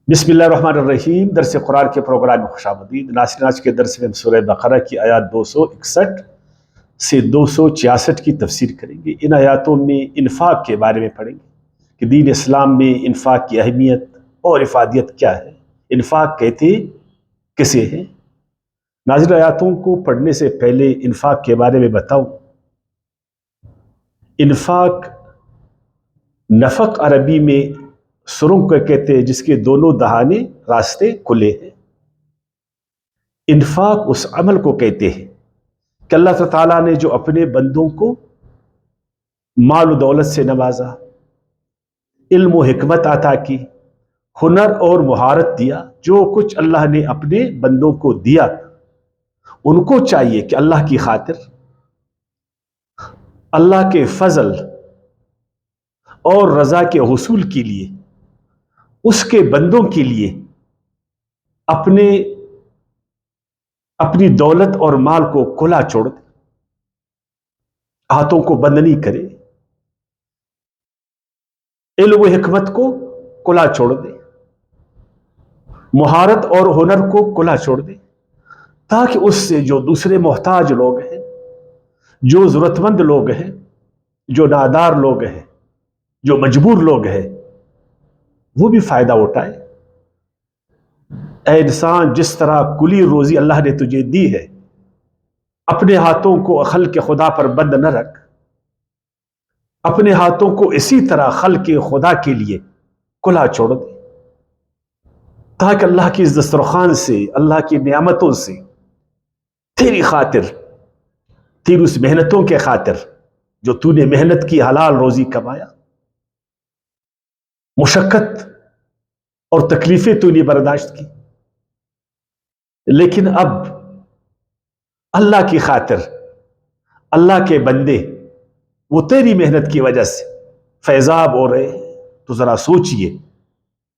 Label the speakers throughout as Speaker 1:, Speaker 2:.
Speaker 1: بسم اللہ الرحمن الرحیم۔ درس قرآن کے پروگرام میں خوش آمدید ناظرین۔ آج کے درس میں ہم سورہ بقرہ کی آیات 261 سے 266 کی تفسیر کریں گے۔ ان آیاتوں میں انفاق کے بارے میں پڑھیں گے کہ دین اسلام میں انفاق کی اہمیت اور افادیت کیا ہے، انفاق کہتے کسے ہیں۔ ناظرین، آیاتوں کو پڑھنے سے پہلے انفاق کے بارے میں بتاؤں۔ انفاق نفق عربی میں سرنگ کو کہتے ہیں جس کے دونوں دہانے راستے کھلے ہیں۔ انفاق اس عمل کو کہتے ہیں کہ اللہ تعالیٰ نے جو اپنے بندوں کو مال و دولت سے نوازا، علم و حکمت عطا کی، ہنر اور مہارت دیا، جو کچھ اللہ نے اپنے بندوں کو دیا، ان کو چاہیے کہ اللہ کی خاطر، اللہ کے فضل اور رضا کے حصول کے لیے، اس کے بندوں کے لیے اپنی دولت اور مال کو کھلا چھوڑ دے، ہاتھوں کو بند نہیں کرے، علم و حکمت کو کھلا چھوڑ دے، مہارت اور ہنر کو کھلا چھوڑ دے، تاکہ اس سے جو دوسرے محتاج لوگ ہیں، جو ضرورت مند لوگ ہیں، جو نادار لوگ ہیں، جو مجبور لوگ ہیں، وہ بھی فائدہ اٹھائے۔ اے انسان، جس طرح کلی روزی اللہ نے تجھے دی ہے، اپنے ہاتھوں کو خلق خدا پر بند نہ رکھ، اپنے ہاتھوں کو اسی طرح خلق خدا کے لیے کھلا چھوڑ دے، تاکہ اللہ کی دسترخوان سے، اللہ کی نعمتوں سے تیری خاطر، تیری اس محنتوں کے خاطر جو تو نے محنت کی، حلال روزی کمایا، مشقت اور تکلیفیں تو نے برداشت کی، لیکن اب اللہ کی خاطر اللہ کے بندے وہ تیری محنت کی وجہ سے فیضاب ہو رہے ہیں، تو ذرا سوچئے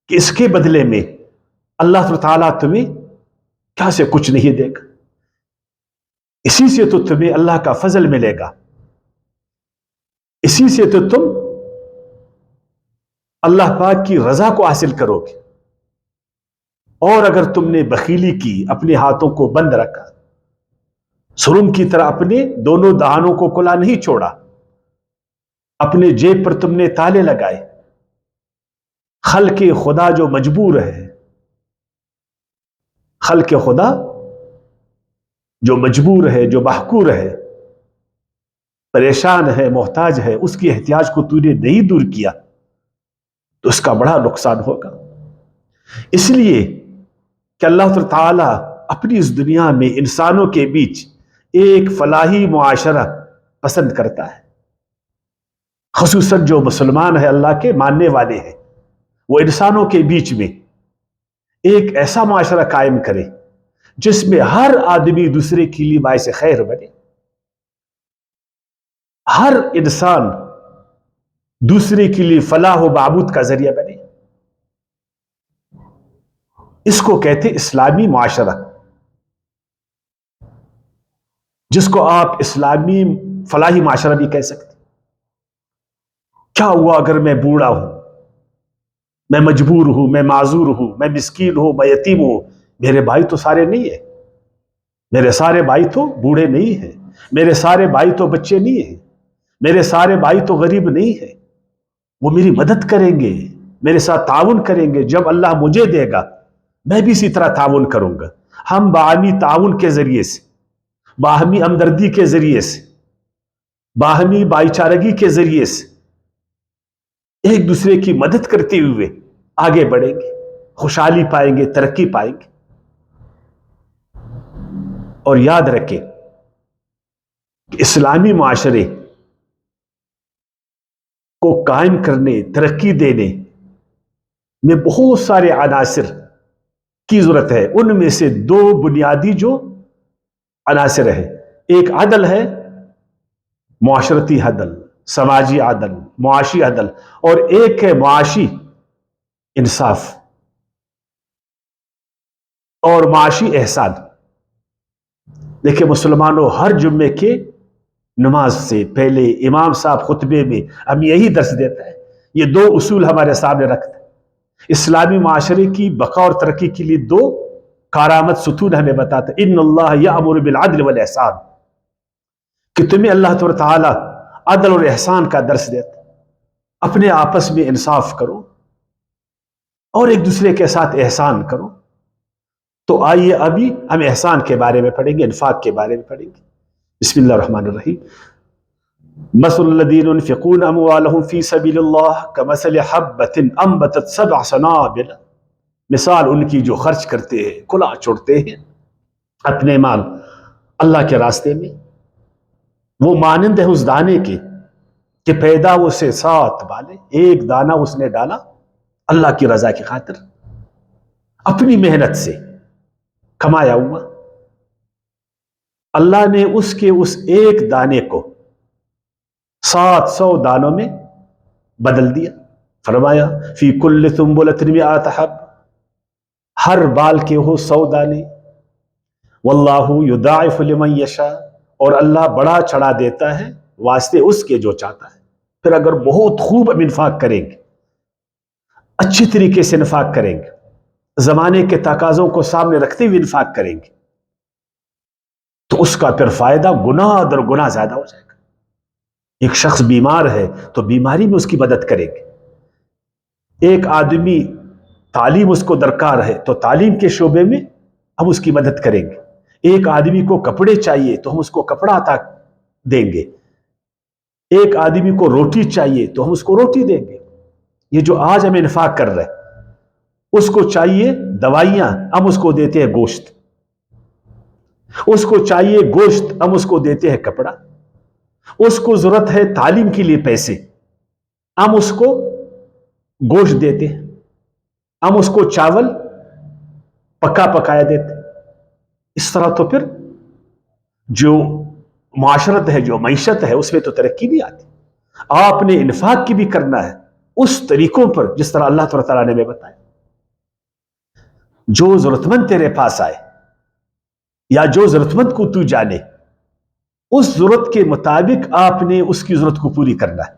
Speaker 1: کہ اس کے بدلے میں اللہ تعالیٰ تمہیں کیا سے کچھ نہیں دے گا، اسی سے تو تمہیں اللہ کا فضل ملے گا، اسی سے تو تم اللہ پاک کی رضا کو حاصل کرو گے۔ اور اگر تم نے بخیلی کی، اپنے ہاتھوں کو بند رکھا، سرنگ کی طرح اپنے دونوں دہانوں کو کھلا نہیں چھوڑا، اپنے جیب پر تم نے تالے لگائے، خلق خدا جو مجبور ہے، خلق خدا جو مجبور ہے، جو محقور ہے، پریشان ہے، محتاج ہے، اس کی احتیاج کو تو نے نہیں دور کیا، تو اس کا بڑا نقصان ہوگا۔ اس لیے کہ اللہ تعالیٰ اپنی اس دنیا میں انسانوں کے بیچ ایک فلاحی معاشرہ پسند کرتا ہے، خصوصاً جو مسلمان ہیں، اللہ کے ماننے والے ہیں، وہ انسانوں کے بیچ میں ایک ایسا معاشرہ قائم کرے جس میں ہر آدمی دوسرے کے لیے باعث خیر بنے، ہر انسان دوسرے کے لیے فلاح و بہبود کا ذریعہ بنے۔ اس کو کہتے اسلامی معاشرہ، جس کو آپ اسلامی فلاحی معاشرہ بھی کہہ سکتے۔ کیا ہوا اگر میں بوڑھا ہوں، میں مجبور ہوں، میں معذور ہوں، میں مسکین ہوں، میں یتیم ہوں، میرے بھائی تو سارے نہیں ہیں، میرے سارے بھائی تو بوڑھے نہیں ہیں، میرے سارے بھائی تو بچے نہیں ہیں، میرے سارے بھائی تو غریب نہیں ہیں، وہ میری مدد کریں گے، میرے ساتھ تعاون کریں گے، جب اللہ مجھے دے گا میں بھی اسی طرح تعاون کروں گا۔ ہم باہمی تعاون کے ذریعے سے، باہمی ہمدردی کے ذریعے سے، باہمی بھائی چارگی کے ذریعے سے ایک دوسرے کی مدد کرتے ہوئے آگے بڑھیں گے، خوشحالی پائیں گے، ترقی پائیں گے۔ اور یاد رکھیں کہ اسلامی معاشرے کو قائم کرنے، ترقی دینے میں بہت سارے عناصر کی ضرورت ہے۔ ان میں سے دو بنیادی جو عناصر ہیں، ایک عدل ہے، معاشرتی عدل، سماجی عدل، معاشی عدل، اور ایک ہے معاشی انصاف اور معاشی احسان۔ دیکھیں مسلمانوں، ہر جمعے کے نماز سے پہلے امام صاحب خطبے میں ہم یہی درس دیتا ہے، یہ دو اصول ہمارے سامنے رکھتے ہیں۔ اسلامی معاشرے کی بقا اور ترقی کے لیے دو کارآمد ستون ہمیں بتاتا ہے، ان اللہ یأمر بالعدل والاحسان، کہ تمہیں اللہ تبارک تعالیٰ عدل اور احسان کا درس دیتا، اپنے آپس میں انصاف کرو اور ایک دوسرے کے ساتھ احسان کرو۔ تو آئیے ابھی ہم احسان کے بارے میں پڑھیں گے، انفاق کے بارے میں پڑھیں گے۔ بسم اللہ الرحمن الرحیم۔ مثل الذین ينفقون اموالهم فی سبیل اللہ کمثل حبۃ انبتت سبع سنابل، مثال ان کی جو خرچ کرتے ہیں، کھلا چھوڑتے ہیں اپنے مال اللہ کے راستے میں، وہ مانند ہے اس دانے کے کہ پیدا اسے 7 بالیں، ایک دانہ اس نے ڈالا اللہ کی رضا کی خاطر، اپنی محنت سے کمایا ہوا، اللہ نے اس کے اس ایک دانے کو 700 دانوں میں بدل دیا۔ فرمایا فی کل سنبلۃ مئۃ حب، ہر بال کے ہو 100 دانے، واللہ یضاعف لمن یشاء، اور اللہ بڑا چڑھا دیتا ہے واسطے اس کے جو چاہتا ہے۔ پھر اگر بہت خوب ہم انفاق کریں گے، اچھی طریقے سے انفاق کریں گے، زمانے کے تقاضوں کو سامنے رکھتے ہوئے انفاق کریں گے، تو اس کا پھر فائدہ گنا در گنا زیادہ ہو جائے گا۔ ایک شخص بیمار ہے تو بیماری میں اس کی مدد کریں گے، ایک آدمی تعلیم اس کو درکار ہے تو تعلیم کے شعبے میں ہم اس کی مدد کریں گے، ایک آدمی کو کپڑے چاہیے تو ہم اس کو کپڑا عطا دیں گے، ایک آدمی کو روٹی چاہیے تو ہم اس کو روٹی دیں گے۔ یہ جو آج ہم انفاق کر رہے ہیں، اس کو چاہیے دوائیاں، ہم اس کو دیتے ہیں گوشت، اس کو چاہیے گوشت، ہم اس کو دیتے ہیں کپڑا، اس کو ضرورت ہے تعلیم کے لیے پیسے، ہم اس کو گوشت دیتے ہیں، ہم اس کو چاول پکا پکایا دیتے ہیں۔ اس طرح تو پھر جو معاشرت ہے، جو معیشت ہے، اس میں تو ترقی نہیں آتی۔ آپ نے انفاق کی بھی کرنا ہے اس طریقوں پر جس طرح اللہ تعالیٰ نے ہمیں بتایا۔ جو ضرورت مند تیرے پاس آئے یا جو ضرورت مند کو تو جانے، اس ضرورت کے مطابق آپ نے اس کی ضرورت کو پوری کرنا ہے،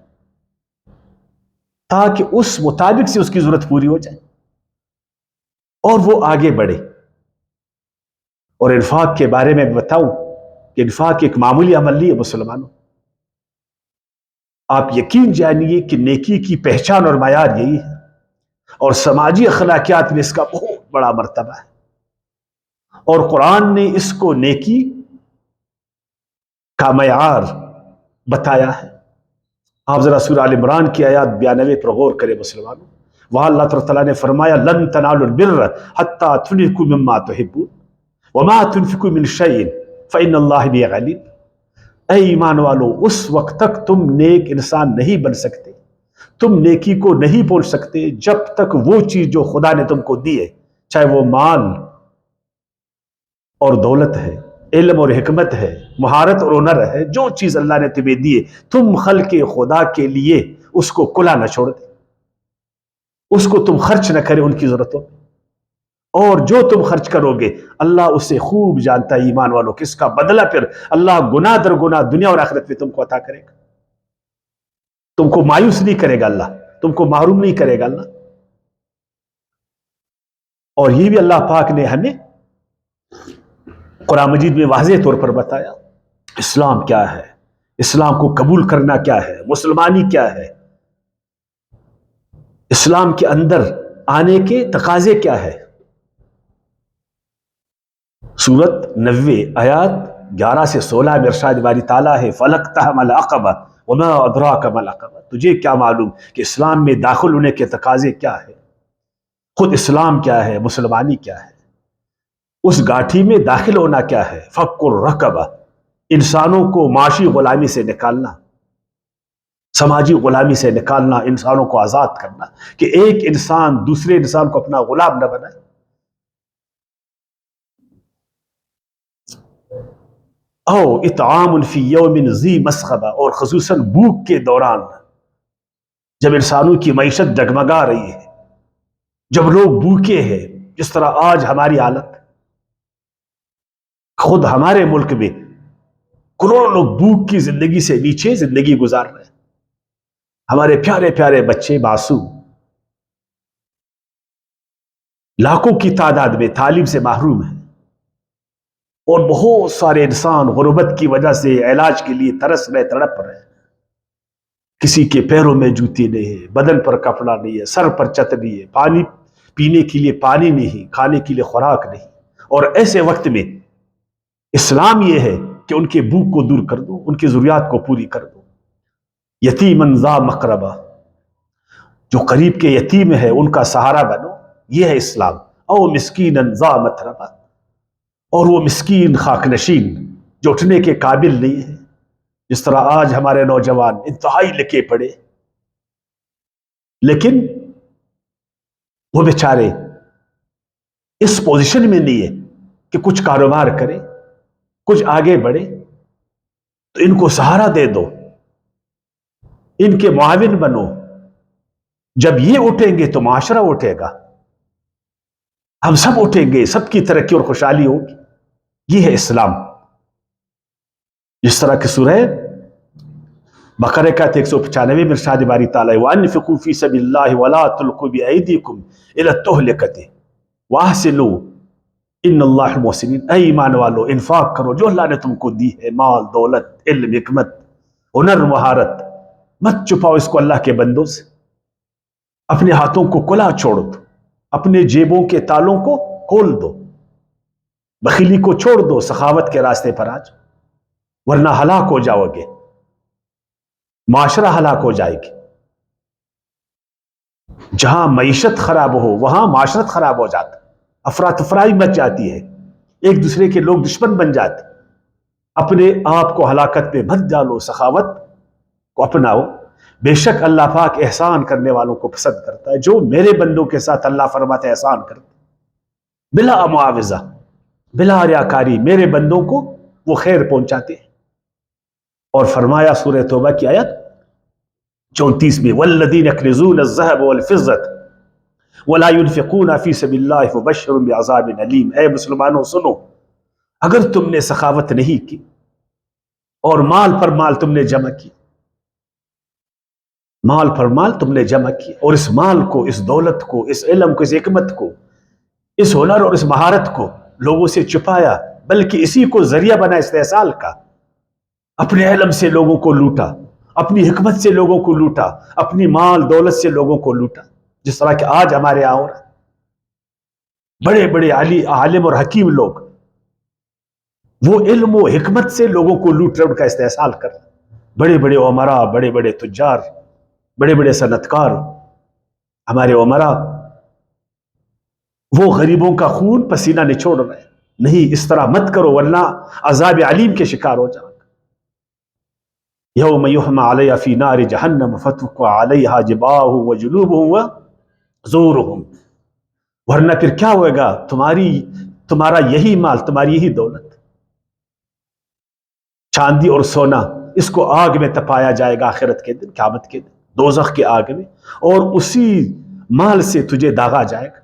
Speaker 1: تاکہ اس مطابق سے اس کی ضرورت پوری ہو جائے اور وہ آگے بڑھے۔ اور انفاق کے بارے میں بتاؤں کہ انفاق ایک معمولی عمل نہیں ہے مسلمانوں، آپ یقین جانیے کہ نیکی کی پہچان اور معیار یہی ہے، اور سماجی اخلاقیات میں اس کا بہت بڑا مرتبہ ہے، اور قرآن نے اس کو نیکی کا معیار بتایا ہے۔ آپ ذرا سورہ آل عمران کی آیات 92 پر غور کریں مسلمانوں، وہاں اللہ تعالیٰ نے فرمایا لن تنالوا البر حتى تنفقوا مما تحبون وما تنفقوا من شيء فإن الله به عليم۔ اے ایمان والو، اس وقت تک تم نیک انسان نہیں بن سکتے، تم نیکی کو نہیں پہنچ سکتے جب تک وہ چیز جو خدا نے تم کو دی ہے، چاہے وہ مال اور دولت ہے، علم اور حکمت ہے، مہارت اور ہنر ہے، جو چیز اللہ نے تمہیں دی ہے، تم خلق خدا کے لیے اس کو کھلا نہ چھوڑ دے، اس کو تم خرچ نہ کرے ان کی ضرورتوں میں، اور جو تم خرچ کرو گے اللہ اسے خوب جانتا ہے ایمان والو، کہ اس کا بدلہ پھر اللہ گناہ در گناہ دنیا اور آخرت میں تم کو عطا کرے گا، تم کو مایوس نہیں کرے گا اللہ، تم کو محروم نہیں کرے گا اللہ۔ اور یہ بھی اللہ پاک نے ہمیں قرآن مجید میں واضح طور پر بتایا اسلام کیا ہے، اسلام کو قبول کرنا کیا ہے، مسلمانی کیا ہے، اسلام کے اندر آنے کے تقاضے کیا ہے۔ سورت 90 آیات 11 سے 16 میں ارشاد باری تعالیٰ ہے فَلَقْتَحَمَ الْعَقَبَةَ وَمَا أَدْرَاكَ مَا الْعَقَبَةُ، تجھے کیا معلوم کہ اسلام میں داخل ہونے کے تقاضے کیا ہے، خود اسلام کیا ہے، مسلمانی کیا ہے، اس گاٹھی میں داخل ہونا کیا ہے۔ فَكُّ الرَّقَبَةِ، انسانوں کو معاشی غلامی سے نکالنا، سماجی غلامی سے نکالنا، انسانوں کو آزاد کرنا، کہ ایک انسان دوسرے انسان کو اپنا غلام نہ بنائے۔ او اطعام فی یوم ذی مسغبہ، اور خصوصاً بھوک کے دوران جب انسانوں کی معیشت ڈگمگا رہی ہے، جب لوگ بھوکے ہیں، جس طرح آج ہماری حالت، خود ہمارے ملک میں کروڑوں لوگ بھوک کی زندگی سے نیچے زندگی گزار رہے ہیں، ہمارے پیارے پیارے بچے معصوم لاکھوں کی تعداد میں تعلیم سے محروم ہیں، اور بہت سارے انسان غربت کی وجہ سے علاج کے لیے ترس رہے، تڑپ رہے ہیں۔ کسی کے پیروں میں جوتی نہیں ہے، بدن پر کپڑا نہیں ہے، سر پر چھت نہیں ہے، پانی پینے کے لیے پانی نہیں، کھانے کے لیے خوراک نہیں۔ اور ایسے وقت میں اسلام یہ ہے کہ ان کے بھوک کو دور کر دو، ان کی ضروریات کو پوری کر دو۔ یتیمن ذا مقربہ، جو قریب کے یتیم ہے ان کا سہارا بنو، یہ ہے اسلام۔ او مسکینن ذا متربہ، اور وہ مسکین خاک نشین جو اٹھنے کے قابل نہیں ہے، جس طرح آج ہمارے نوجوان انتہائی لکھے پڑے لیکن وہ بیچارے اس پوزیشن میں نہیں ہے کہ کچھ کاروبار کرے، کچھ آگے بڑھے، تو ان کو سہارا دے دو، ان کے معاون بنو۔ جب یہ اٹھیں گے تو معاشرہ اٹھے گا، ہم سب اٹھیں گے، سب کی ترقی اور خوشحالی ہوگی۔ یہ ہے اسلام۔ جس طرح کہ سورہ بقرہ کا 195 میں ارشاد باری تعالیٰ وَأَنفِقُوا فِي سَبِيلِ اللَّهِ وَلَا تُلْقُوا بِأَيْدِيكُمْ إِلَى التَّهْلِكَةِ وَأَحْسِنُوا إِنَّ اللَّهَ الْمُحْسِنِينَ۔ اے ایمان والو، انفاق کرو جو اللہ نے تم کو دی ہے، مال، دولت، علم، حکمت، ہنر، مہارت، مت چھپاؤ اس کو اللہ کے بندوں سے۔ اپنے ہاتھوں کو کھلا چھوڑ دو، اپنے جیبوں کے تالوں کو کھول دو، بخیلی کو چھوڑ دو، سخاوت کے راستے پر آ جاؤ، ورنہ ہلاک ہو جاؤ گے، معاشرہ ہلاک ہو جائے گی۔ جہاں معیشت خراب ہو وہاں معاشرت خراب ہو جاتا، افراتفرائی مچ جاتی ہے، ایک دوسرے کے لوگ دشمن بن جاتے۔ اپنے آپ کو ہلاکت پہ مت ڈالو، سخاوت کو اپناؤ۔ بے شک اللہ پاک احسان کرنے والوں کو پسند کرتا ہے۔ جو میرے بندوں کے ساتھ اللہ فرماتے احسان کرتے بلا معاوضہ، بلا ریاکاری، میرے بندوں کو وہ خیر پہنچاتے ہیں۔ اور فرمایا سورہ توبہ کی آیت 34 میں والذین یکنزون الذهب والفضة ولا ينفقون فی سبیل اللہ فبشرهم بعذاب علیم۔ اے مسلمانوں سنو، اگر تم نے سخاوت نہیں کی اور مال پر مال تم نے جمع کی، مال پر مال تم نے جمع کی، اور اس مال کو، اس دولت کو، اس علم کو، اس حکمت کو، اس ہنر اور اس مہارت کو لوگوں سے چھپایا، بلکہ اسی کو ذریعہ بنا استحصال کا، اپنے علم سے لوگوں کو لوٹا، اپنی حکمت سے لوگوں کو لوٹا، اپنی مال دولت سے لوگوں کو لوٹا۔ جس طرح کہ آج ہمارے یہاں ہو رہا ہے، بڑے بڑے عالم اور حکیم لوگ وہ علم و حکمت سے لوگوں کو لوٹ رہے، ان کا استحصال کر رہے۔ بڑے بڑے عمراء، بڑے بڑے تجار، بڑے بڑے صنعتکار، ہمارے عمراء، وہ غریبوں کا خون پسینہ نچوڑ رہے ہیں۔ نہیں، اس طرح مت کرو ورنہ عذاب علیم کے شکار ہو جاؤ۔ یوم یحمى علیہ فی نار جہنم فتقع علیہا جباہہم وجنوبہم وظہورہم۔ ورنہ پھر کیا ہوئے گا؟ تمہارا یہی مال، تمہاری یہی دولت، چاندی اور سونا، اس کو آگ میں تپایا جائے گا آخرت کے دن، قیامت کے دن، دوزخ کے آگ میں، اور اسی مال سے تجھے داغا جائے گا،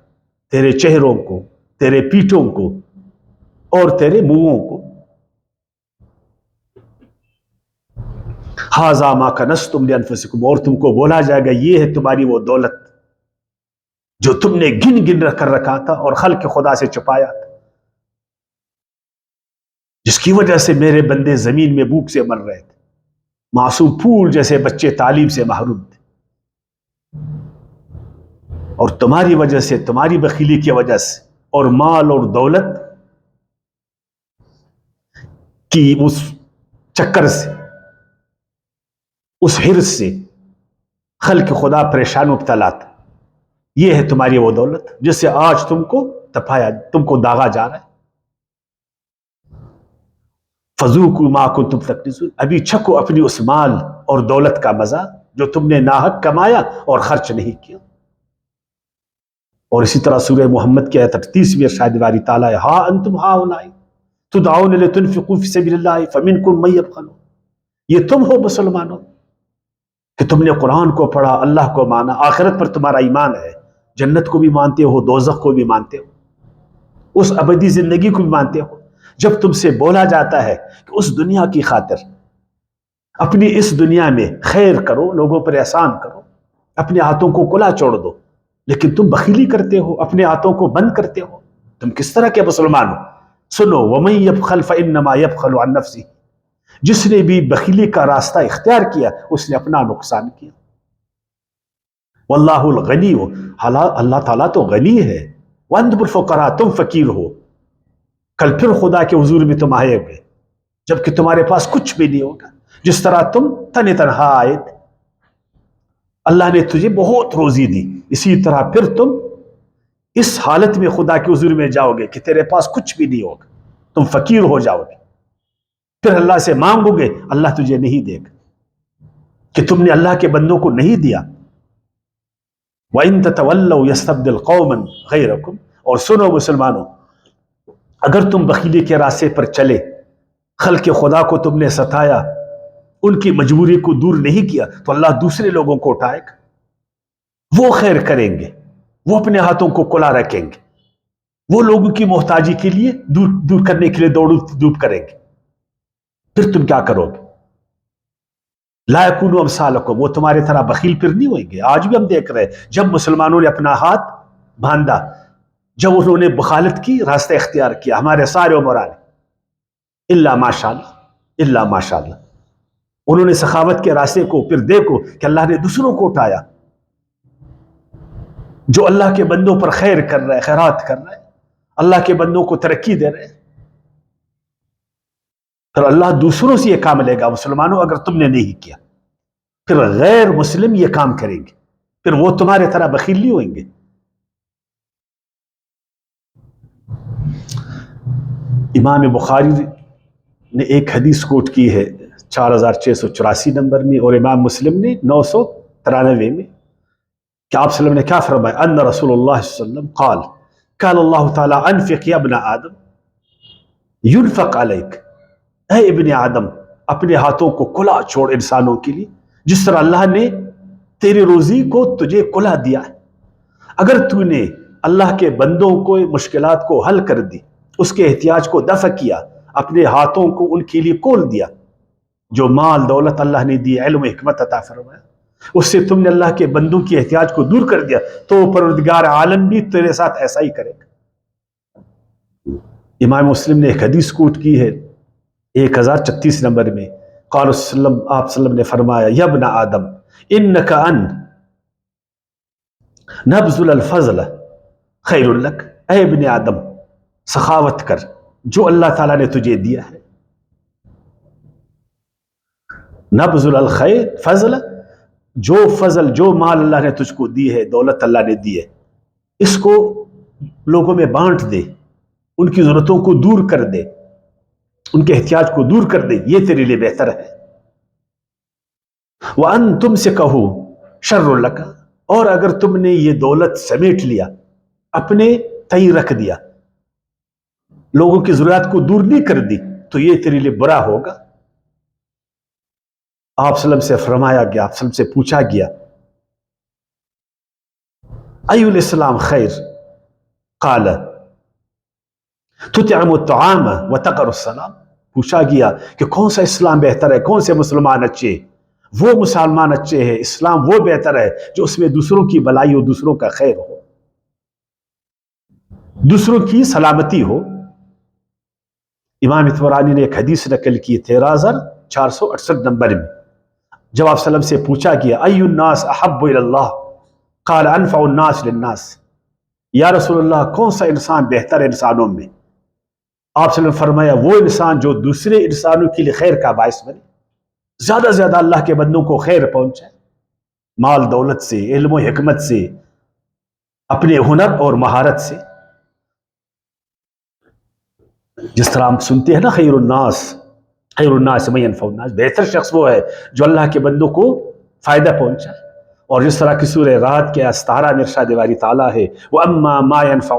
Speaker 1: تیرے چہروں کو، تیرے پیٹھوں کو اور تیرے منہوں کو۔ ھذا ما کنزتم لانفسکم، اور تم کو بولا جائے گا یہ ہے تمہاری وہ دولت جو تم نے گن گن کر رکھا تھا اور خلق خدا سے چھپایا تھا، جس کی وجہ سے میرے بندے زمین میں بھوک سے مر رہے تھے، معصوم پھول جیسے بچے تعلیم سے محروم تھے، اور تمہاری وجہ سے، تمہاری بخیلی کی وجہ سے اور مال اور دولت کی اس چکر سے، اس حرص سے خلق خدا پریشان مبتلا تھا۔ یہ ہے تمہاری وہ دولت جس سے آج تم کو تپایا، تم کو داغا جا رہا ہے۔ فذوقوا ما کنتم تکنزون، ابھی چھکو اپنی اس مال اور دولت کا مزہ جو تم نے ناحق کمایا اور خرچ نہیں کیا۔ اور اسی طرح سورہ محمد کی آیت 38 میں ارشاد باری تعالیٰ ہا انتم ہؤلاء تدعون لتنفقوا فی سبیل اللہ فمنکم من یبخل، یہ تم ہو مسلمانوں کہ تم نے قرآن کو پڑھا، اللہ کو مانا، آخرت پر تمہارا ایمان ہے، جنت کو بھی مانتے ہو، دوزخ کو بھی مانتے ہو، اس ابدی زندگی کو بھی مانتے ہو۔ جب تم سے بولا جاتا ہے کہ اس دنیا کی خاطر اپنی اس دنیا میں خیر کرو، لوگوں پر احسان کرو، اپنے ہاتھوں کو کھلا چھوڑ دو، لیکن تم بخیلی کرتے ہو، اپنے ہاتھوں کو بند کرتے ہو. تم کس طرح کے مسلمان ہو؟ سنو، وَمَن يَبْخَلْ فَإِنَّمَا يَبْخَلُ عَن نَفْسِهِ، جس نے بھی بخیلی کا راستہ اختیار کیا اس نے اپنا نقصان کیا. واللہ الغنی، اللہ تعالیٰ تو غنی ہے. وانتم الفقراء، تم فقیر ہو. کل پھر خدا کے حضور میں تم آئے ہوئے جبکہ تمہارے پاس کچھ بھی نہیں ہوگا. جس طرح تم تنہا آئے تھے، اللہ نے تجھے بہت روزی دی، اسی طرح پھر تم اس حالت میں خدا کے حضور میں جاؤ گے کہ تیرے پاس کچھ بھی نہیں ہوگا، تم فقیر ہو جاؤ گے. پھر اللہ سے مانگو گے، اللہ تجھے نہیں دے گا کہ تم نے اللہ کے بندوں کو نہیں دیا. وَإِن تَتَوَلَّوْا يَسْتَبْدِلْ قَوْمًا غَيْرَكُمْ، اور سنو مسلمانوں، اگر تم بخیلی کے راستے پر چلے، خلق خدا کو تم نے ستایا، ان کی مجبوری کو دور نہیں کیا، تو اللہ دوسرے لوگوں کو اٹھائے گا. وہ خیر کریں گے، وہ اپنے ہاتھوں کو کھلا رکھیں گے، وہ لوگوں کی محتاجی کے لیے دور کرنے کے لیے دوڑ دھوپ کریں گے. پھر تم کیا کرو گے؟ لا یکونوا امثالکم، وہ تمہارے طرح بخیل پھر نہیں ہوئیں گے. آج بھی ہم دیکھ رہے ہیں، جب مسلمانوں نے اپنا ہاتھ باندھا، جب انہوں نے بخالت کی، راستہ اختیار کیا، ہمارے سارے عمرا نے الا ماشاءاللہ، الا ماشاءاللہ، انہوں نے سخاوت کے راستے کو پھر دیکھو کہ اللہ نے دوسروں کو اٹھایا جو اللہ کے بندوں پر خیر کر رہے، خیرات کر رہے، اللہ کے بندوں کو ترقی دے رہے. پھر اللہ دوسروں سے یہ کام لے گا. مسلمانوں، اگر تم نے نہیں کیا، پھر غیر مسلم یہ کام کریں گے، پھر وہ تمہارے طرح بخیل نہیں ہوئیں گے. امام بخاری نے ایک حدیث کوٹ کی ہے 4684 نمبر میں، اور امام مسلم نے 993 میں، کہ آپ صلی اللہ علیہ وسلم نے کیا فرمایا؟ ان رسول اللہ صلی اللہ علیہ وسلم قال قال اللہ تعالی انفق یا ابن آدم ينفق علیک، اے ابن آدم، اپنے ہاتھوں کو کھلا چھوڑ انسانوں کے لیے، جس طرح اللہ نے تیری روزی کو تجھے کھلا دیا ہے. اگر تو نے اللہ کے بندوں کو مشکلات کو حل کر دی، اس کے احتیاج کو دفع کیا، اپنے ہاتھوں کو ان کے لیے کھول دیا، جو مال دولت اللہ نے دی، علم و حکمت عطا فرمایا، اس سے تم نے اللہ کے بندوں کی احتیاج کو دور کر دیا، تو پروردگار عالم بھی تیرے ساتھ ایسا ہی کرے گا. امام مسلم نے ایک حدیث کوٹ کی ہے 1036 نمبر میں، قال آپ صلی اللہ علیہ وسلم نے فرمایا، یا ابن آدم انک ان نبذل الفضل خیر لک، اے ابن آدم، سخاوت کر جو اللہ تعالیٰ نے تجھے دیا ہے. نبذل الخیر، فضل، جو فضل، جو مال اللہ نے تجھ کو دی ہے، دولت اللہ نے دی ہے، اس کو لوگوں میں بانٹ دے، ان کی ضرورتوں کو دور کر دے، ان کے احتیاج کو دور کر دے، یہ تیرے لیے بہتر ہے. وَأَن تُمْسِكَهُ شَرٌّ لَكَ، اور اگر تم نے یہ دولت سمیٹ لیا، اپنے تئیں رکھ دیا، لوگوں کی ضروریات کو دور نہیں کر دی، تو یہ تیرے لیے برا ہوگا. آپ صلی اللہ علیہ وسلم سے فرمایا گیا، آپ صلی اللہ علیہ وسلم سے پوچھا گیا، ایُّ الاسلام خیر؟ قال تطعم الطعام وتقر السلام. پوچھا گیا کہ کون سا اسلام بہتر ہے، کون سے مسلمان اچھے؟ وہ مسلمان اچھے ہیں، اسلام وہ بہتر ہے جو اس میں دوسروں کی بلائی ہو، دوسروں کا خیر ہو، دوسروں کی سلامتی ہو. امام طبرانی نے ایک حدیث نقل کی 13468 نمبر میں، جب آپ صلی اللہ علیہ وسلم سے پوچھا گیا ای الناس احب الی اللہ قال انفع الناس للناس، یا رسول اللہ کون سا انسان بہتر ہے انسانوں میں؟ آپ صلی اللہ علیہ وسلم فرمایا، وہ انسان جو دوسرے انسانوں کے لیے خیر کا باعث بنے، زیادہ سے زیادہ اللہ کے بندوں کو خیر پہنچائے، مال دولت سے، علم و حکمت سے، اپنے ہنر اور مہارت سے. جس طرح ہم سنتے ہیں نا، خیر الناس من ينفع الناس، بہتر شخص وہ ہے جو اللہ کے بندوں کو فائدہ پہنچائے. اور جس طرح کی سورہ رات کے 17 میں ارشاد باری تعالیٰ ہے، وَأَمَّا مَا يَنْفَعُ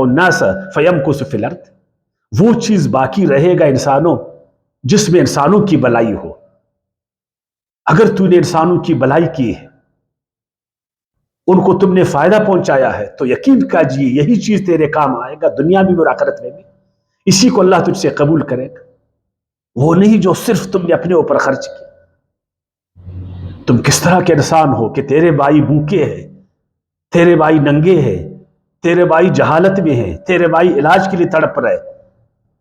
Speaker 1: النَّاسِ فَيَمْكُثُ فِي الْأَرْضِ، وہ چیز باقی رہے گا انسانوں جس میں انسانوں کی بلائی ہو. اگر تو نے انسانوں کی بلائی کی ہے، ان کو تم نے فائدہ پہنچایا ہے، تو یقین کیجیے یہی چیز تیرے کام آئے گا، دنیا میں اور آخرت میں بھی. اسی کو اللہ تجھ سے قبول کرے گا، وہ نہیں جو صرف تم نے اپنے اوپر خرچ کیا. تم کس طرح کے انسان ہو کہ تیرے بھائی بھوکے ہیں، تیرے بھائی ننگے ہیں، تیرے بھائی جہالت میں ہیں، تیرے بھائی علاج کے لیے تڑپ رہے،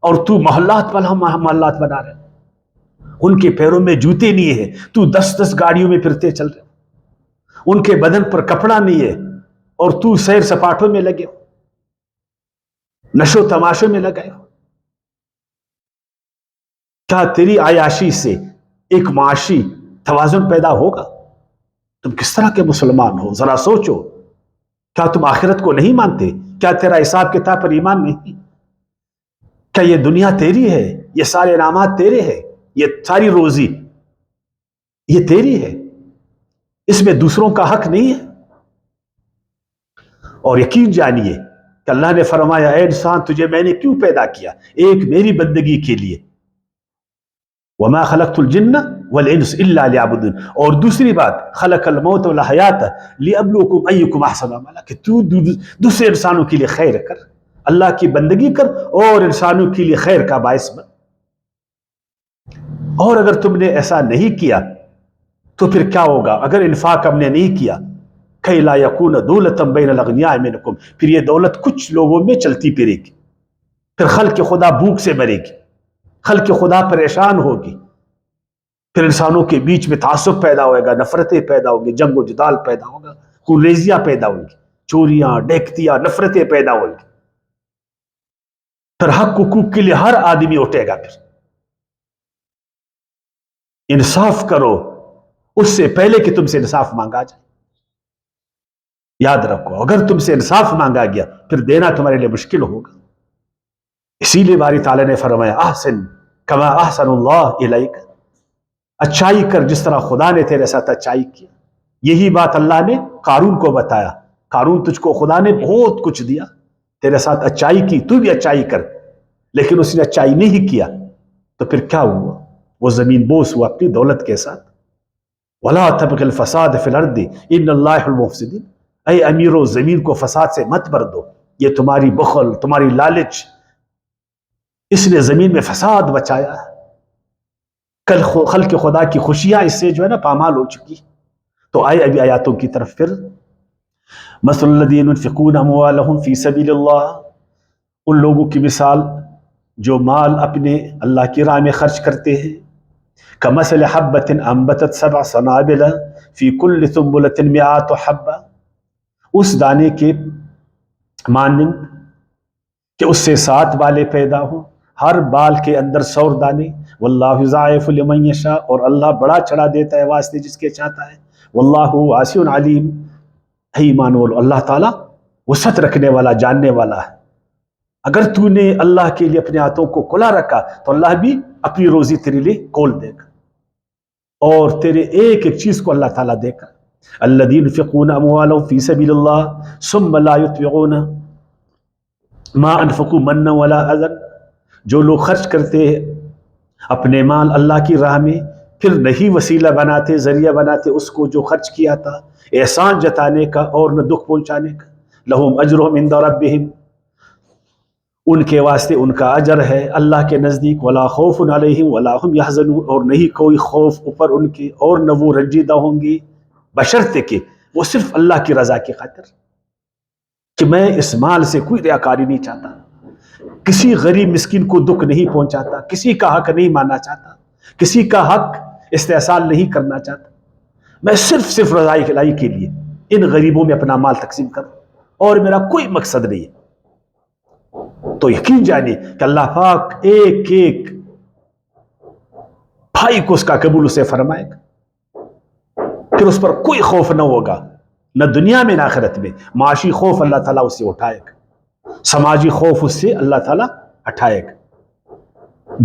Speaker 1: اور تو محلات پر محلات بنا رہے، ان کے پیروں میں جوتے نہیں ہے، تو 10 گاڑیوں میں پھرتے چل رہے، ان کے بدن پر کپڑا نہیں ہے، اور تو سیر سپاٹوں میں لگے ہو، نشو تماشوں میں لگے ہو۔ کیا تیری عیاشی سے ایک معاشی توازن پیدا ہوگا؟ تم کس طرح کے مسلمان ہو؟ ذرا سوچو، کیا تم آخرت کو نہیں مانتے؟ کیا تیرا حساب کتاب پر ایمان نہیں؟ کیا یہ دنیا تیری ہے؟ یہ سارے انعامات تیرے ہیں؟ یہ ساری روزی یہ تیری ہے؟ اس میں دوسروں کا حق نہیں ہے؟ اور یقین جانیے کہ اللہ نے فرمایا، اے انسان تجھے میں نے کیوں پیدا کیا؟ ایک میری بندگی کے لیے، وما خلقت الجن والانس الا ليعبدون، اور دوسری بات خلق الموت والحیات ليبلوکم ایکم احسن عملا، کہ تو دوسرے انسانوں کے لیے خیر کر، اللہ کی بندگی کر اور انسانوں کے لیے خیر کا باعث بن۔ اور اگر تم نے ایسا نہیں کیا تو پھر کیا ہوگا؟ اگر انفاق ہم نے نہیں کیا، کئی لا یکون دولتا بین الاغنیاء منکم، پھر یہ دولت کچھ لوگوں میں چلتی پھرے گی، پھر خلق خدا بھوک سے مرے گی، خلق خدا پریشان ہوگی، پھر انسانوں کے بیچ میں تعصب پیدا ہوئے گا، نفرتیں پیدا ہوں گی، جنگ و جدال پیدا ہوگا، خونریزیاں پیدا ہوں گی، چوریاں ڈیکتیاں نفرتیں پیدا ہوں گی، پھر حق حقوق کے لیے ہر آدمی اٹھے گا۔ پھر انصاف کرو اس سے پہلے کہ تم سے انصاف مانگا جائے۔ یاد رکھو، اگر تم سے انصاف مانگا گیا پھر دینا تمہارے لیے مشکل ہوگا۔ اسی لیے باری تعالیٰ نے فرمایا، احسن کما احسن اللہ الیک، اچھائی کر جس طرح خدا نے تیرے ساتھ اچھائی کیا۔ یہی بات اللہ نے قارون کو بتایا، قارون تجھ کو خدا نے بہت کچھ دیا، تیرے ساتھ اچھائی کی، تو بھی اچھائی کر، لیکن اس نے اچھائی نہیں کیا تو پھر کیا ہوا؟ وہ زمین بوس ہوا اپنی دولت کے ساتھ۔ وَلَا تَبْغِ الْفَسَادَ فِي الْأَرْضِ إِنَّ اللَّهَ يُحِبُّ الْمُفْسِدِينَ، اے امیرو زمین کو فساد سے مت بھر دو، یہ تمہاری بخل، تمہاری لالچ، اس نے زمین میں فساد بچایا ہے۔ کل خلق خدا کی خوشیاں اس سے جو ہے نا پامال ہو چکی۔ تو آئے ابھی آیاتوں کی طرف۔ پھر مثل الذین ينفقون اموالهم فی سبیل اللہ، ان لوگوں کی مثال جو مال اپنے اللہ کی راہ میں خرچ کرتے ہیں، کمثل حبۃ انبتت 7 سنابل فی کل سنبلۃ 100 حبہ، اس دانے کے مانند کہ اس سے 7 بالیں پیدا ہوں، ہر بال کے اندر 100 دانے، واللہ یضاعف لمن یشاء، اور اللہ بڑا چڑھا دیتا ہے واسطے جس کے چاہتا ہے، واللہ واسع علیم، ہے ایمان والو، اللہ تعالیٰ وسعت رکھنے والا، جاننے والا ہے۔ اگر تو نے اللہ کے لیے اپنے ہاتھوں کو کھلا رکھا تو اللہ بھی اپنی روزی تیرے لیے کھول دے گا، اور تیرے ایک ایک چیز کو اللہ تعالیٰ دے گا۔ الذین ينفقون اموالهم فی سبیل اللہ ثم لا یتبعون ما انفقوا منا ولا اذى، جو لوگ خرچ کرتے ہیں اپنے مال اللہ کی راہ میں، پھر نہیں وسیلہ بناتے، ذریعہ بناتے اس کو جو خرچ کیا تھا احسان جتانے کا اور نہ دکھ پہنچانے کا، لہم اجرہم عند ربہم، ان کے واسطے ان کا اجر ہے اللہ کے نزدیک، ولا خوف علیہم ولا هم يحزنون، اور نہیں کوئی خوف اوپر ان کے اور نہ وہ رنجیدہ ہوں گی، بشرطے کہ وہ صرف اللہ کی رضا کی خاطر، کہ میں اس مال سے کوئی ریاکاری نہیں چاہتا، کسی غریب مسکین کو دکھ نہیں پہنچاتا، کسی کا حق نہیں ماننا چاہتا، کسی کا حق استحصال نہیں کرنا چاہتا، میں صرف رضا الہی کے لیے ان غریبوں میں اپنا مال تقسیم کروں، اور میرا کوئی مقصد نہیں ہے۔ تو یقین جانیے کہ اللہ پاک ایک ایک بھائی کو اس کا قبول اسے فرمائے گا، پھر اس پر کوئی خوف نہ ہوگا، نہ دنیا میں نہ آخرت میں۔ معاشی خوف اللہ تعالیٰ اس سے اٹھائے گا، سماجی خوف اس سے اللہ تعالیٰ ہٹائے گا،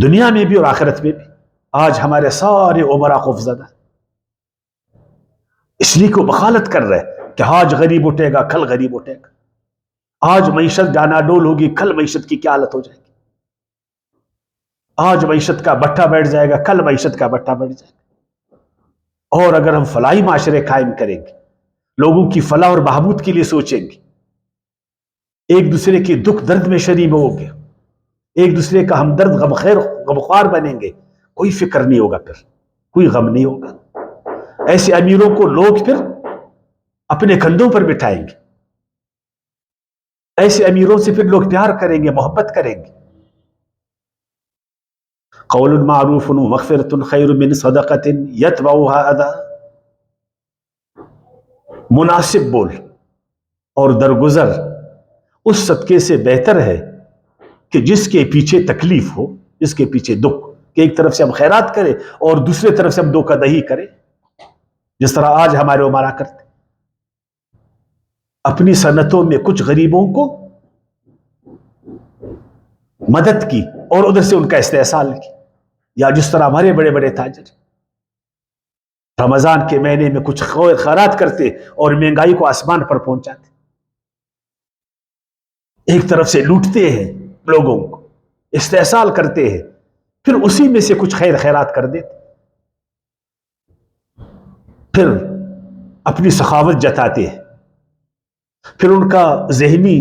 Speaker 1: دنیا میں بھی اور آخرت میں بھی۔ آج ہمارے سارے عمرا خوف زدہ، اس لیے کو بخالت کر رہے کہ آج غریب اٹھے گا کل غریب اٹھے گا، آج معیشت ڈانا ڈول ہوگی کل معیشت کی کیا حالت ہو جائے گی، آج معیشت کا بٹھا بیٹھ جائے گا کل معیشت کا بٹھا بیٹھ جائے گا۔ اور اگر ہم فلاحی معاشرے قائم کریں گے، لوگوں کی فلاح اور بہبود کے لیے سوچیں گے، ایک دوسرے کے دکھ درد میں شریک ہوں گے، ایک دوسرے کا ہمدرد غمخوار بنیں گے، کوئی فکر نہیں ہوگا، پھر کوئی غم نہیں ہوگا۔ ایسے امیروں کو لوگ پھر اپنے کندھوں پر بٹھائیں گے، ایسے امیروں سے پھر لوگ پیار کریں گے، محبت کریں گے۔ قول معروف ومغفرۃ خیر من صدقۃ یتبعها اذی، مناسب بول اور درگزر اس صدقے سے بہتر ہے کہ جس کے پیچھے تکلیف ہو، جس کے پیچھے دکھ، کہ ایک طرف سے ہم خیرات کریں اور دوسری طرف سے ہم دھوکہ دہی کریں، جس طرح آج ہمارے عمرا کرتے، اپنی صنعتوں میں کچھ غریبوں کو مدد کی اور ادھر سے ان کا استحصال کی، یا جس طرح ہمارے بڑے بڑے تاجر رمضان کے مہینے میں کچھ خیرات کرتے اور مہنگائی کو آسمان پر پہنچاتے، ایک طرف سے لوٹتے ہیں لوگوں کو، استحصال کرتے ہیں، پھر اسی میں سے کچھ خیرات کر دیتے، پھر اپنی سخاوت جتاتے ہیں، پھر ان کا ذہنی،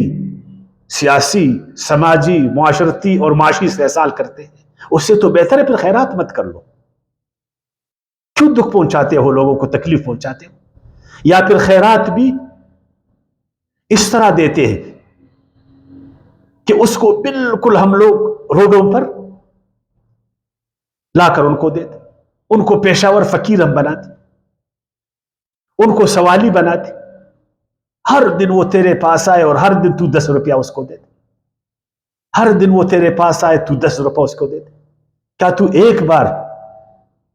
Speaker 1: سیاسی، سماجی، معاشرتی اور معاشی استحصال کرتے ہیں۔ اس سے تو بہتر ہے پھر خیرات مت کر لو، کیوں دکھ پہنچاتے ہو، لوگوں کو تکلیف پہنچاتے ہو؟ یا پھر خیرات بھی اس طرح دیتے ہیں کہ اس کو بالکل ہم لوگ روڈوں پر لا کر ان کو دیتے، ان کو پیشاور فقیر ہم بناتے، ان کو سوالی بناتے، ہر دن وہ تیرے پاس آئے اور ہر دن تو 10 روپیہ اس کو دے دے، ہر دن وہ تیرے پاس آئے تو 10 روپیہ اس کو دے دے۔ کیا تو ایک بار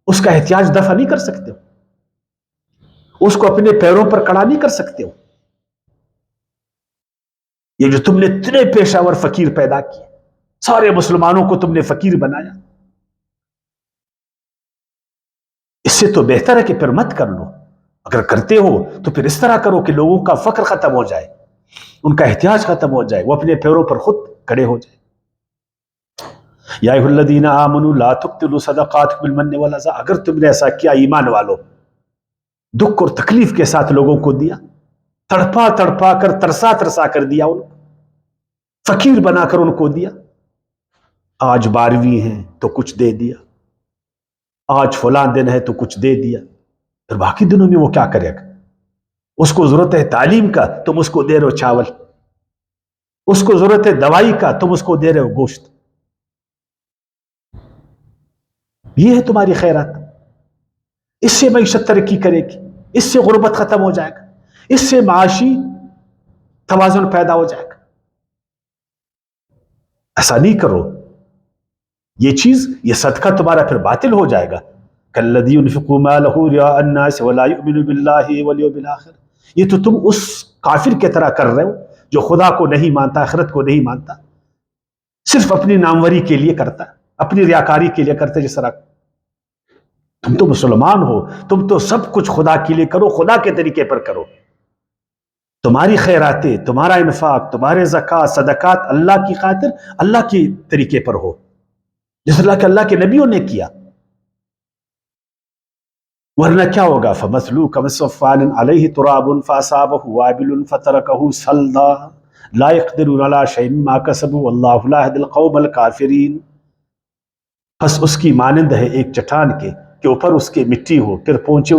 Speaker 1: اس کا احتیاج دفع نہیں کر سکتے ہو؟ اس کو اپنے پیروں پر کھڑا نہیں کر سکتے ہو؟ یہ جو تم نے اتنے پیشاور فقیر پیدا کیے، سارے مسلمانوں کو تم نے فقیر بنایا، اس سے تو بہتر ہے کہ پھر مت کر لو۔ اگر کرتے ہو تو پھر اس طرح کرو کہ لوگوں کا فقر ختم ہو جائے، ان کا احتیاج ختم ہو جائے، وہ اپنے پیروں پر خود کھڑے ہو جائے۔ یا ایھا الذین آمنوا لا تبطلوا صدقاتکم بالمن والاذی، اگر تم نے ایسا کیا ایمان والو، دکھ اور تکلیف کے ساتھ لوگوں کو دیا، تڑپا تڑپا کر، ترسا ترسا کر دیا، ان کو فقیر بنا کر ان کو دیا، آج 12ویں ہیں تو کچھ دے دیا، آج فلاں دن ہے تو کچھ دے دیا، پھر باقی دنوں میں وہ کیا کرے گا؟ اس کو ضرورت ہے تعلیم کا، تم اس کو دے رہے ہو چاول، اس کو ضرورت ہے دوائی کا، تم اس کو دے رہے ہو گوشت۔ یہ ہے تمہاری خیرات، اس سے معیشت ترقی کرے گی، اس سے غربت ختم ہو جائے گا، اس سے معاشی توازن پیدا ہو جائے گا۔ ایسا نہیں کرو، یہ چیز، یہ صدقہ تمہارا پھر باطل ہو جائے گا۔ کالذی ينفق مالہ رئاء الناس ولا یؤمن باللہ والیوم الآخر، یہ تو تم اس کافر کی طرح کر رہے ہو جو خدا کو نہیں مانتا، آخرت کو نہیں مانتا، صرف اپنی ناموری کے لیے کرتا، اپنی ریاکاری کے لیے کرتے۔ جس طرح تم تو مسلمان ہو، تم تو سب کچھ خدا کے لیے کرو، خدا کے طریقے پر کرو، تمہاری خیراتیں، تمہارا انفاق، تمہارے زکوٰۃ، صدقات اللہ کی خاطر، اللہ کے طریقے پر ہو، جس طرح کہ اللہ کے نبیوں نے کیا۔ ورنہ کیا ہوگا؟ فَمَثْلُهُ كَمَثَلِ صَفْوَانٍ عَلَيْهِ تُرَابٌ فَأَصَابَهُ وَابِلٌ فَتَرَكَهُ صَلْدًا لَا يَقْدِرُونَ عَلَىٰ شَيْءٍ مِّمَّا كَسَبُوا وَاللَّهُ لَا يَهْدِي الْقَوْمَ الْكَافِرِينَ۔ بس اس کی مانند ہے ایک چٹان کے کہ اوپر اس کے مٹی ہو، پھر پہنچے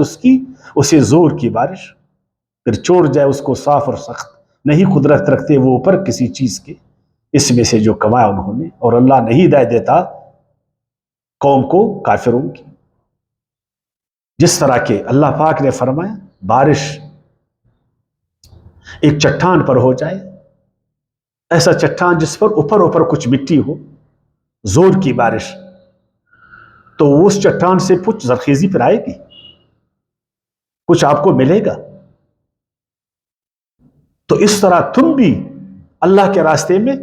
Speaker 1: اسے زور کی بارش، پھر چھوڑ جائے اس کو صاف اور سخت، نہیں قدرت رکھتے وہ اوپر کسی چیز کے، اس میں سے جو کمایا انہوں نے، اور اللہ نہیں ہدایت دیتا قوم کو کافروں کی۔ جس طرح کہ اللہ پاک نے فرمایا بارش ایک چٹان پر ہو جائے، ایسا چٹان جس پر اوپر کچھ مٹی ہو، زور کی بارش، تو اس چٹان سے کچھ زرخیزی پر آئے گی، کچھ آپ کو ملے گا۔ تو اس طرح تم بھی اللہ کے راستے میں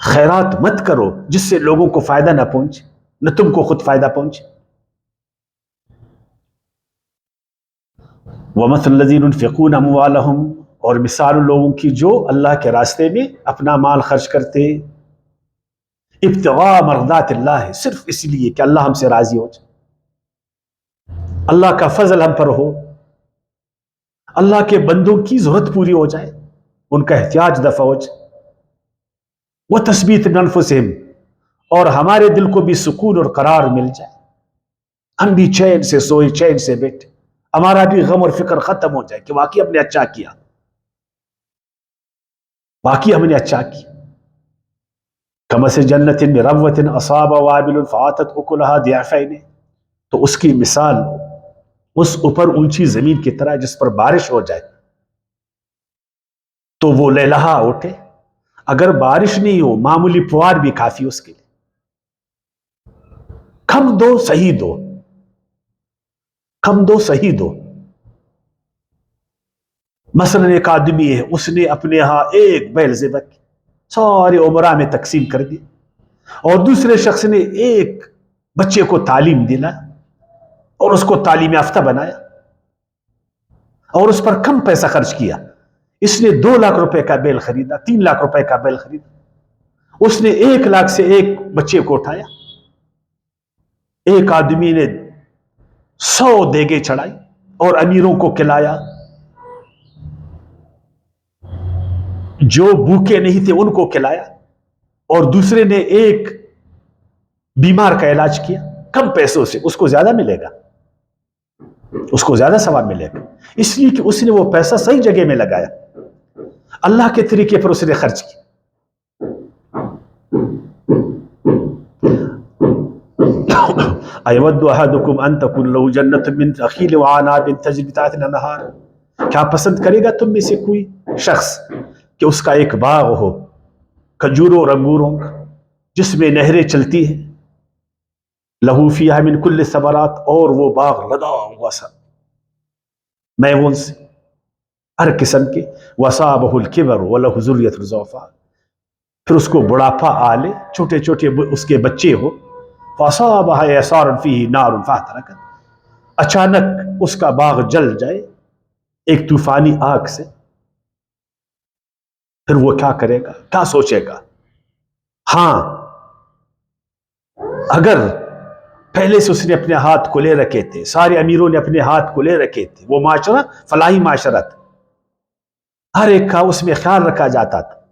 Speaker 1: خیرات مت کرو جس سے لوگوں کو فائدہ نہ پہنچے، نہ تم کو خود فائدہ پہنچے۔ وَمَثَلُ الَّذِينَ يُنْفِقُونَ أَمْوَالَهُمْ، اور مثال لوگوں کی جو اللہ کے راستے میں اپنا مال خرچ کرتے، ابتغاء مرضات اللہ، صرف اس لیے کہ اللہ ہم سے راضی ہو جائے، اللہ کا فضل ہم پر ہو، اللہ کے بندوں کی ضرورت پوری ہو جائے، ان کا احتیاج دفع ہو جائے، وَتَثْبِيتِ مِنْ أَنفُسِهِمْ، اور ہمارے دل کو بھی سکون اور قرار مل جائے، ہم بھی چین سے سوئے، چین سے بیٹھے، ہمارا بھی غم اور فکر ختم ہو جائے کہ واقعی ہم نے اچھا کیا، واقعی ہم نے اچھا کیا۔ کمثل جنت بربوۃ اصاب وابل فآتت اکلها ضعفین، تو اس کی مثال اس اوپر اونچی زمین کی طرح جس پر بارش ہو جائے تو وہ لہلہا اٹھے، اگر بارش نہیں ہو معمولی فوار بھی کافی اس کے لیے، کم دو صحیح دو، کم دو صحیح دو۔ مثلا ایک آدمی ہے، اس نے اپنے ہاں ایک بیل ذبح کی، سارے عمرہ میں تقسیم کر دی، اور دوسرے شخص نے ایک بچے کو تعلیم دلا اور اس کو تعلیم یافتہ بنایا اور اس پر کم پیسہ خرچ کیا۔ اس نے 2 لاکھ روپے کا بیل خریدا، 3 لاکھ روپے کا بیل خریدا، اس نے 1 لاکھ سے ایک بچے کو اٹھایا۔ ایک آدمی نے 100 دیگیں چڑھائی اور امیروں کو کھلایا، جو بھوکے نہیں تھے ان کو کھلایا، اور دوسرے نے ایک بیمار کا علاج کیا کم پیسوں سے، اس کو زیادہ ملے گا، اس کو زیادہ ثواب ملے گا، اس لیے کہ اس نے وہ پیسہ صحیح جگہ میں لگایا، اللہ کے طریقے پر اس نے خرچ کیا۔ ایود احدکم ان تکن له جنۃ من نخیل وعناب تجری من تحتها الانہار، کیا پسند کرے گا تم میں سے کوئی شخص کہ اس کا ایک باغ ہو کھجوروں اور انگوروں کا جس میں نہریں چلتی ہیں، لہو فیہا من کل الثمرات، اور وہ باغ لدا ہوا سا میووں سے ہر قسم کے، وصابہ الکبر ولہ ذریۃ ضعفاء، پھر اس کو بڑھاپا آ لے، چھوٹے چھوٹے اس کے بچے ہو، فَأَصَابَهَا إِعْصَارٌ فِيهِ نَارٌ فَاحْتَرَقَتْ، اچانک اس کا باغ جل جائے ایک طوفانی آگ سے، پھر وہ کیا کرے گا، کیا سوچے گا؟ ہاں اگر پہلے سے اس نے اپنے ہاتھ کھلے رکھے تھے، سارے امیروں نے اپنے ہاتھ کھلے رکھے تھے، وہ معاشرہ فلاحی معاشرہ تھا، ہر ایک کا اس میں خیال رکھا جاتا تھا،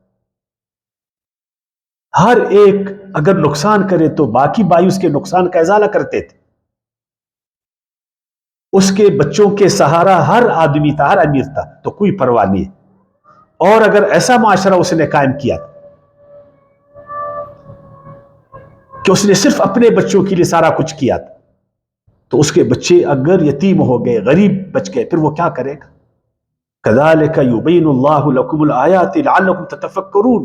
Speaker 1: ہر ایک اگر نقصان کرے تو باقی بھائی اس کے نقصان کا ازالہ کرتے تھے، اس کے بچوں کے سہارا ہر آدمی تھا، ہر امیر تھا، تو کوئی پرواہ نہیں۔ اور اگر ایسا معاشرہ اس نے قائم کیا کہ اس نے صرف اپنے بچوں کے لیے سارا کچھ کیا تھا، تو اس کے بچے اگر یتیم ہو گئے، غریب بچ گئے، پھر وہ کیا کرے گا؟ كَذَلِكَ يُبَيِّنُ اللَّهُ لَكُمُ الْآيَاتِ لَعَلَّكُمْ تَتَفَكَّرُونَ،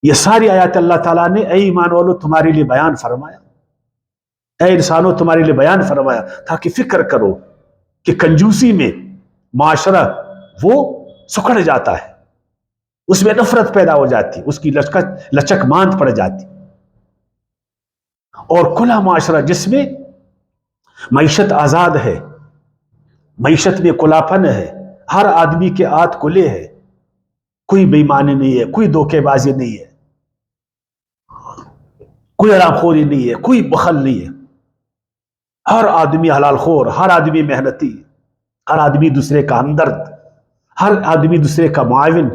Speaker 1: یہ ساری آیات اللہ تعالیٰ نے اے ایمان والو تمہارے لیے بیان فرمایا، اے انسانوں تمہارے لیے بیان فرمایا تاکہ فکر کرو کہ کنجوسی میں معاشرہ وہ سکڑ جاتا ہے، اس میں نفرت پیدا ہو جاتی، اس کی لچک ماند پڑ جاتی، اور کھلا معاشرہ جس میں معیشت آزاد ہے، معیشت میں کھلا پن ہے، ہر آدمی کے ہاتھ کھلے ہیں، کوئی بے ایمانی نہیں ہے، کوئی دھوکے بازی نہیں ہے، کوئی حرام خوری نہیں ہے، کوئی بخل نہیں ہے، ہر آدمی حلال خور، ہر آدمی محنتی، ہر آدمی دوسرے کا ہمدرد، ہر آدمی دوسرے کا معاون،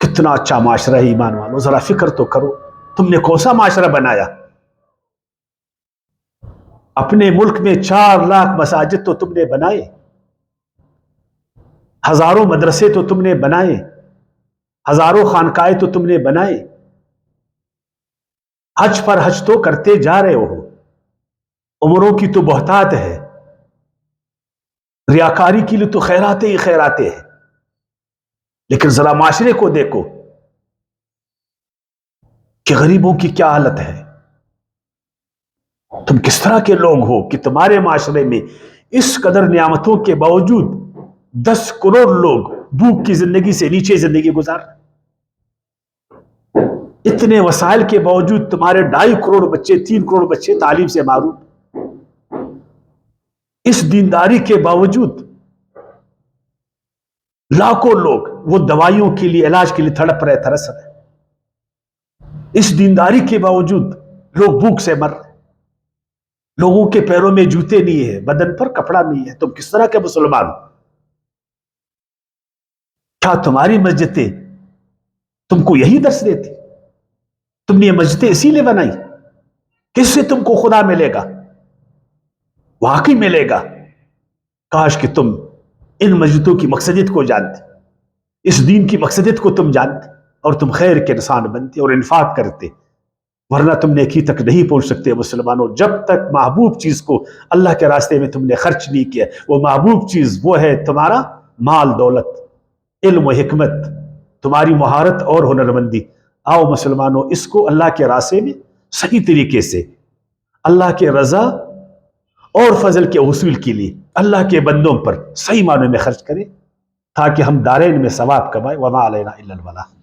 Speaker 1: کتنا اچھا معاشرہ ہے ایمان والو، ذرا فکر تو کرو، تم نے کون سا معاشرہ بنایا؟ اپنے ملک میں 4 لاکھ مساجد تو تم نے بنائے، ہزاروں مدرسے تو تم نے بنائے، ہزاروں خانقاہیں تو تم نے بنائے، حج پر حج تو کرتے جا رہے ہو، عمروں کی تو بہتات ہے، ریاکاری کے لیے تو خیراتے ہی خیراتے ہیں، لیکن ذرا معاشرے کو دیکھو کہ غریبوں کی کیا حالت ہے، تم کس طرح کے لوگ ہو کہ تمہارے معاشرے میں اس قدر نعمتوں کے باوجود 10 کروڑ لوگ بھوک کی زندگی سے نیچے زندگی گزار، اتنے وسائل کے باوجود تمہارے 2.5 کروڑ بچے 3 کروڑ بچے تعلیم سے محروم، اس دینداری کے باوجود لاکھوں لوگ وہ دوائیوں کے لیے علاج کے لیے تڑپ رہے ترس رہے، اس دینداری کے باوجود لوگ بھوک سے مر رہے، لوگوں کے پیروں میں جوتے نہیں ہے، بدن پر کپڑا نہیں ہے، تم کس طرح کے مسلمان؟ کیا تمہاری مسجدیں تم کو یہی درس دیتی؟ تم نے یہ مسجدیں اسی لیے بنائی؟ کس سے تم کو خدا ملے گا؟ واقعی ملے گا کاش کہ تم ان مسجدوں کی مقصدیت کو جانتے، اس دین کی مقصدیت کو تم جانتے اور تم خیر کے انسان بنتے اور انفاق کرتے، ورنہ تم نیکی تک نہیں پہنچ سکتے مسلمانوں جب تک محبوب چیز کو اللہ کے راستے میں تم نے خرچ نہیں کیا۔ وہ محبوب چیز وہ ہے تمہارا مال دولت، علم و حکمت، تمہاری مہارت اور ہنرمندی۔ آؤ مسلمانوں اس کو اللہ کے راستے میں صحیح طریقے سے اللہ کے رضا اور فضل کے حصول کے لیے اللہ کے بندوں پر صحیح معنوں میں خرچ کریں تاکہ ہم دارین میں ثواب کمائیں۔ وما علینا الا البلاغ۔